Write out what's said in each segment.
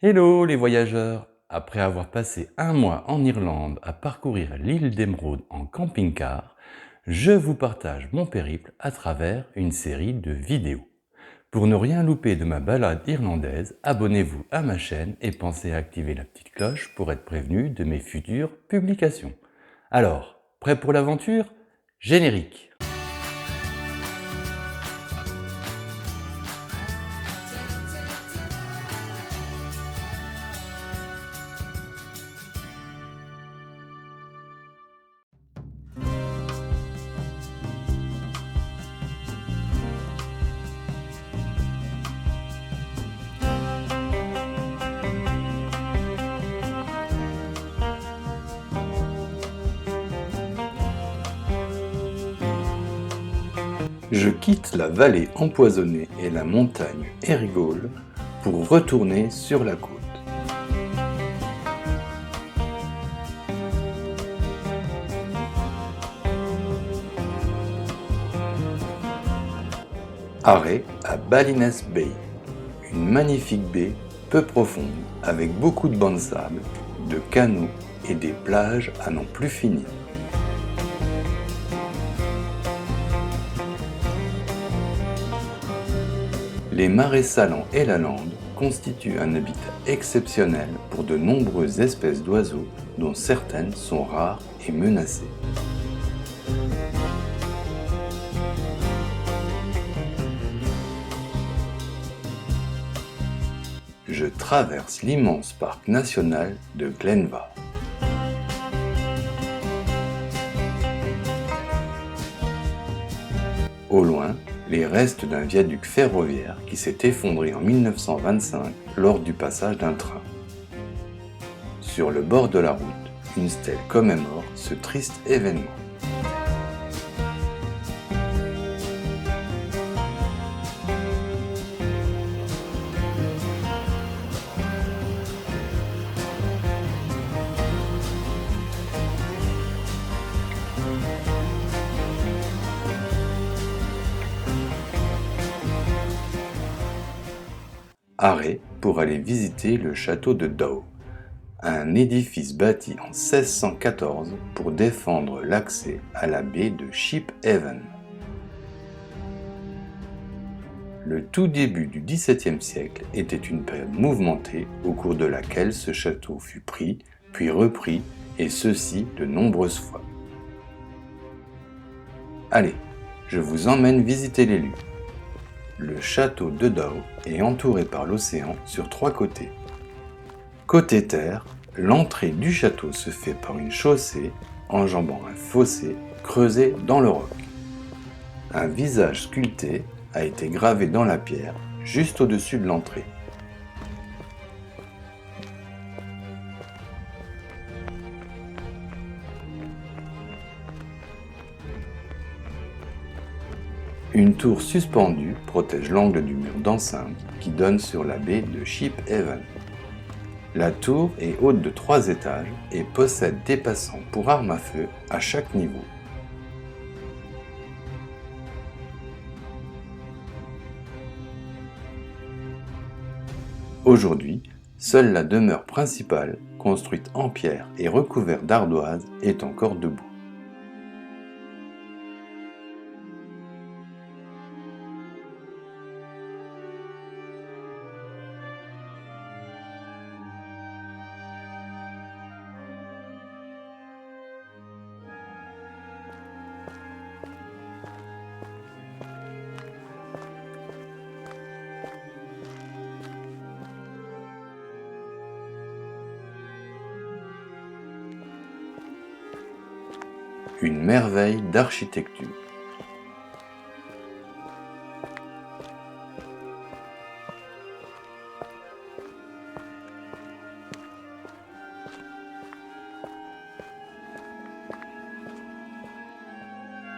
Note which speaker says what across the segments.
Speaker 1: Hello les voyageurs! Après avoir passé un mois en Irlande à parcourir l'île d'Émeraude en camping-car, je vous partage mon périple à travers une série de vidéos. Pour ne rien louper de ma balade irlandaise, abonnez-vous à ma chaîne et pensez à activer la petite cloche pour être prévenu de mes futures publications. Alors, prêt pour l'aventure? Générique! Je quitte la vallée empoisonnée et la montagne Erigole pour retourner sur la côte. Arrêt à Ballyness Bay, une magnifique baie peu profonde avec beaucoup de bancs de sable, de canaux et des plages à n'en plus finir. Les marais salants et la lande constituent un habitat exceptionnel pour de nombreuses espèces d'oiseaux dont certaines sont rares et menacées. Je traverse l'immense parc national de Glenvar. Au loin, les restes d'un viaduc ferroviaire qui s'est effondré en 1925 lors du passage d'un train. Sur le bord de la route, une stèle commémore ce triste événement. Arrêt pour aller visiter le château de Dow, un édifice bâti en 1614 pour défendre l'accès à la baie de Shiphaven. Le tout début du XVIIe siècle était une période mouvementée au cours de laquelle ce château fut pris, puis repris, et ceci de nombreuses fois. Allez, je vous emmène visiter les lieux. Le château de Dow est entouré par l'océan sur 3 côtés. Côté terre, l'entrée du château se fait par une chaussée enjambant un fossé creusé dans le roc. Un visage sculpté a été gravé dans la pierre juste au-dessus de l'entrée. Une tour suspendue protège l'angle du mur d'enceinte qui donne sur la baie de Shiphaven. La tour est haute de 3 étages et possède des passants pour armes à feu à chaque niveau. Aujourd'hui, seule la demeure principale, construite en pierre et recouverte d'ardoises, est encore debout. Une merveille d'architecture.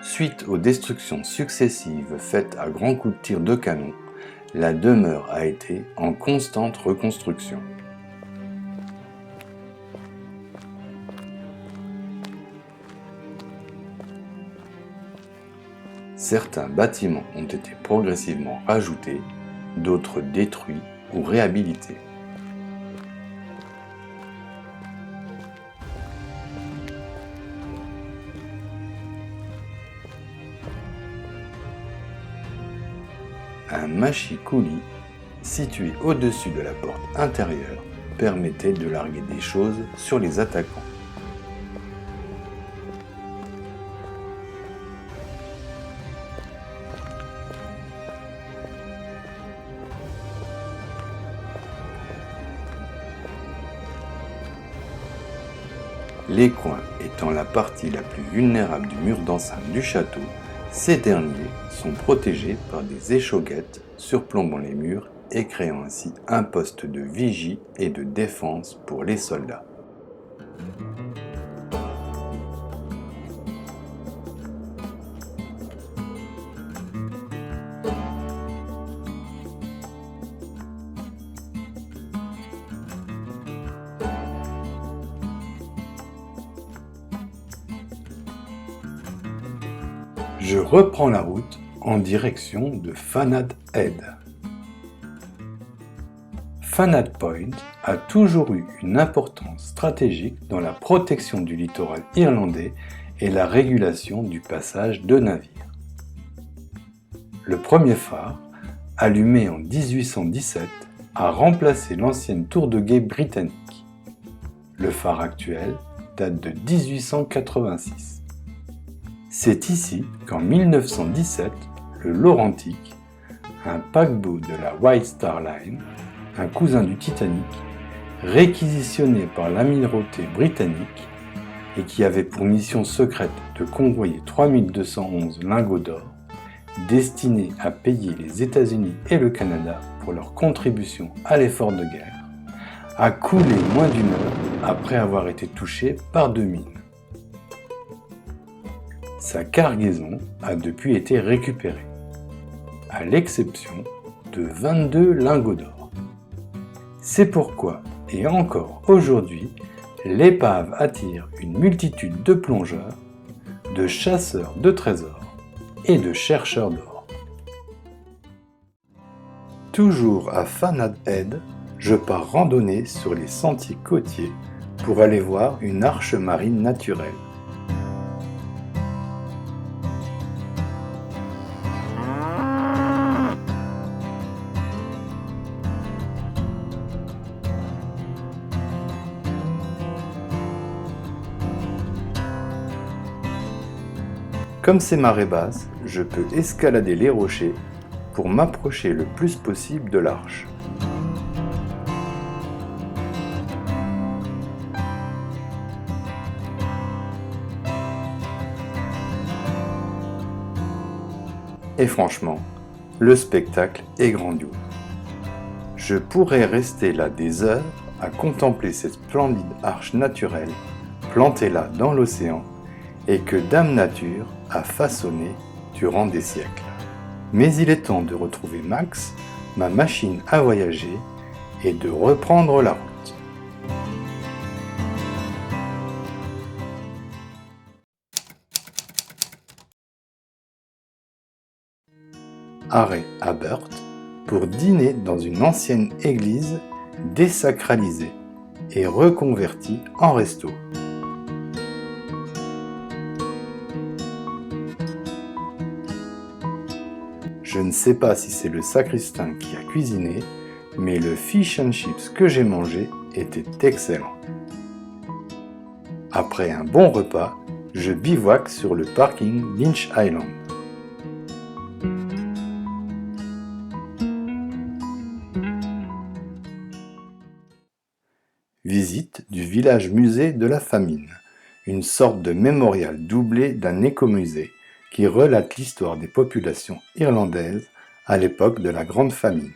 Speaker 1: Suite aux destructions successives faites à grands coups de tir de canon, la demeure a été en constante reconstruction. Certains bâtiments ont été progressivement rajoutés, d'autres détruits ou réhabilités. mâchicoulis, situé au-dessus de la porte intérieure, permettait de larguer des choses sur les attaquants. Les coins étant la partie la plus vulnérable du mur d'enceinte du château, ces derniers sont protégés par des échauguettes surplombant les murs et créant ainsi un poste de vigie et de défense pour les soldats. Je reprends la route en direction de Fanad Head. Fanad Point a toujours eu une importance stratégique dans la protection du littoral irlandais et la régulation du passage de navires. Le premier phare, allumé en 1817, a remplacé l'ancienne tour de guet britannique. Le phare actuel date de 1886. C'est ici qu'en 1917, le Laurentic, un paquebot de la White Star Line, un cousin du Titanic, réquisitionné par l'amirauté britannique et qui avait pour mission secrète de convoyer 3211 lingots d'or, destinés à payer les États-Unis et le Canada pour leur contribution à l'effort de guerre, a coulé moins d'une heure après avoir été touché par 2 mines. Sa cargaison a depuis été récupérée, à l'exception de 22 lingots d'or. C'est pourquoi, et encore aujourd'hui, l'épave attire une multitude de plongeurs, de chasseurs de trésors et de chercheurs d'or. Toujours à Fanad Head, je pars randonner sur les sentiers côtiers pour aller voir une arche marine naturelle. Comme c'est marée basse, je peux escalader les rochers pour m'approcher le plus possible de l'arche. Et franchement, le spectacle est grandiose. Je pourrais rester là des heures à contempler cette splendide arche naturelle plantée là dans l'océan et que Dame Nature a façonné durant des siècles. Mais il est temps de retrouver Max, ma machine à voyager, et de reprendre la route. Arrêt à Burt pour dîner dans une ancienne église désacralisée et reconvertie en resto. Je ne sais pas si c'est le sacristain qui a cuisiné, mais le fish and chips que j'ai mangé était excellent. Après un bon repas, je bivouaque sur le parking Lynch Island. Visite du village musée de la famine, une sorte de mémorial doublé d'un écomusée qui relate l'histoire des populations irlandaises à l'époque de la Grande Famine.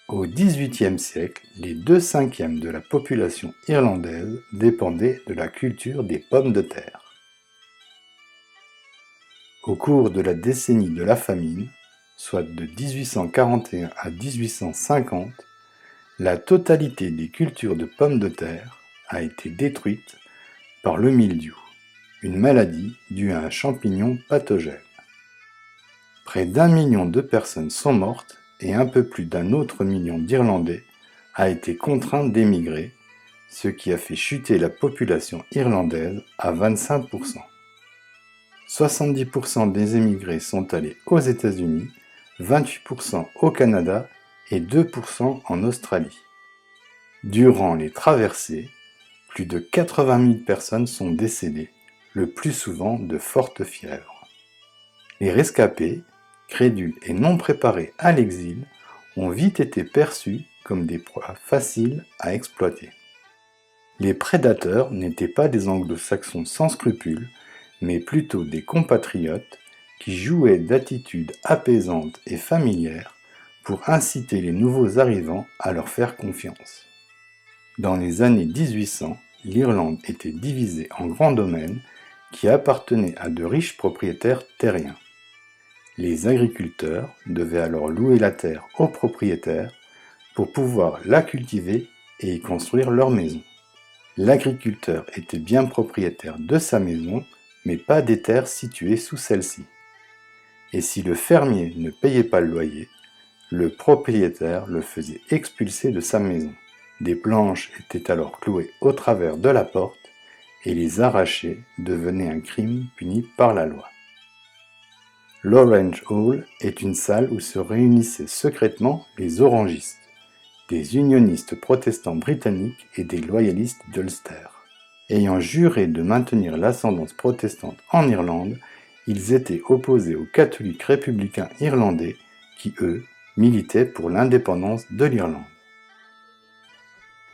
Speaker 1: Au XVIIIe siècle, les 2/5 de la population irlandaise dépendaient de la culture des pommes de terre. Au cours de la décennie de la famine, soit de 1841 à 1850, la totalité des cultures de pommes de terre a été détruite par le mildiou, une maladie due à un champignon pathogène. Près d'1 million de personnes sont mortes et un peu plus d'1 autre million d'Irlandais a été contraint d'émigrer, ce qui a fait chuter la population irlandaise à 25%. 70% des émigrés sont allés aux États-Unis, 28% au Canada et 2% en Australie. Durant les traversées, plus de 80 000 personnes sont décédées, le plus souvent de fortes fièvres. Les rescapés, crédules et non préparés à l'exil, ont vite été perçus comme des proies faciles à exploiter. Les prédateurs n'étaient pas des anglo-saxons sans scrupules, mais plutôt des compatriotes qui jouaient d'attitudes apaisantes et familières pour inciter les nouveaux arrivants à leur faire confiance. Dans les années 1800, l'Irlande était divisée en grands domaines qui appartenaient à de riches propriétaires terriens. Les agriculteurs devaient alors louer la terre aux propriétaires pour pouvoir la cultiver et y construire leur maison. L'agriculteur était bien propriétaire de sa maison, mais pas des terres situées sous celle-ci. Et si le fermier ne payait pas le loyer, le propriétaire le faisait expulser de sa maison. Des planches étaient alors clouées au travers de la porte et les arracher devenait un crime puni par la loi. L'Orange Hall est une salle où se réunissaient secrètement les orangistes, des unionistes protestants britanniques et des loyalistes d'Ulster. Ayant juré de maintenir l'ascendance protestante en Irlande, ils étaient opposés aux catholiques républicains irlandais qui, eux, militaient pour l'indépendance de l'Irlande.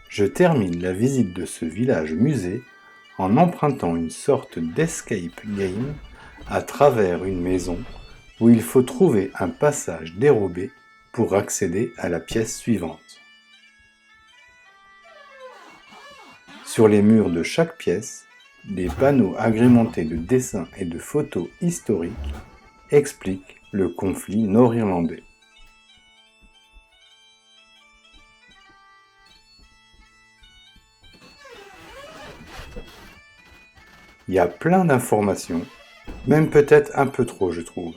Speaker 1: Je termine la visite de ce village-musée en empruntant une sorte d'escape game à travers une maison où il faut trouver un passage dérobé pour accéder à la pièce suivante. Sur les murs de chaque pièce, des panneaux agrémentés de dessins et de photos historiques expliquent le conflit nord-irlandais. Il y a plein d'informations, même peut-être un peu trop je trouve,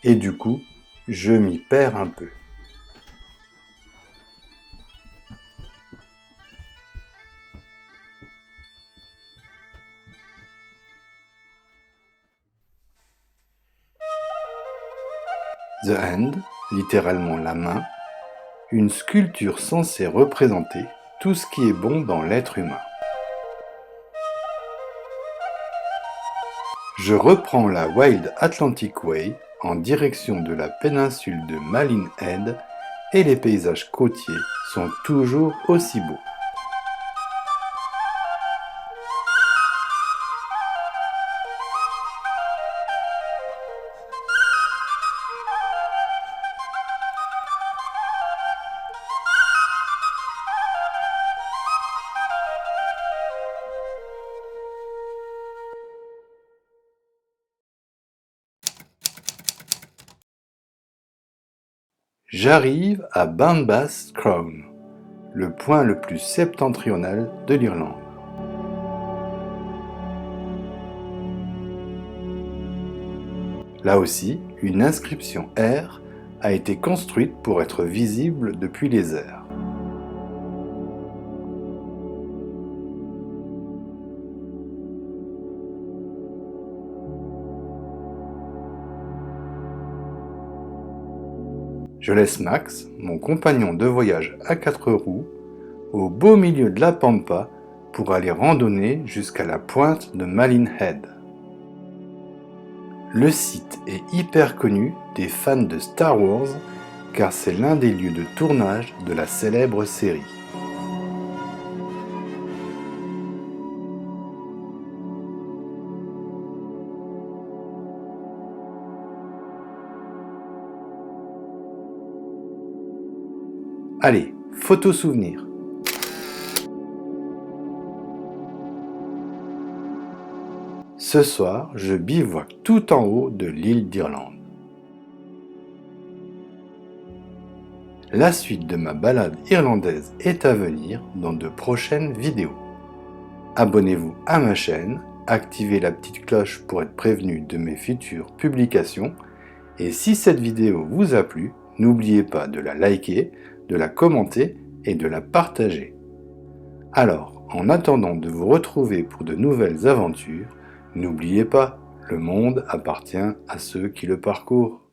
Speaker 1: et du coup, je m'y perds un peu. The Hand, littéralement la main, une sculpture censée représenter tout ce qui est bon dans l'être humain. Je reprends la Wild Atlantic Way en direction de la péninsule de Malin Head et les paysages côtiers sont toujours aussi beaux. J'arrive à Banbas Crown, le point le plus septentrional de l'Irlande. Là aussi, une inscription R a été construite pour être visible depuis les airs. Je laisse Max, mon compagnon de voyage à 4 roues, au beau milieu de la pampa pour aller randonner jusqu'à la pointe de Malin Head. Le site est hyper connu des fans de Star Wars car c'est l'un des lieux de tournage de la célèbre série. Allez, photo souvenir. Ce soir, je bivouaque tout en haut de l'île d'Irlande. La suite de ma balade irlandaise est à venir dans de prochaines vidéos. Abonnez-vous à ma chaîne, activez la petite cloche pour être prévenu de mes futures publications et si cette vidéo vous a plu, n'oubliez pas de la liker, de la commenter et de la partager. Alors, en attendant de vous retrouver pour de nouvelles aventures, n'oubliez pas, le monde appartient à ceux qui le parcourent.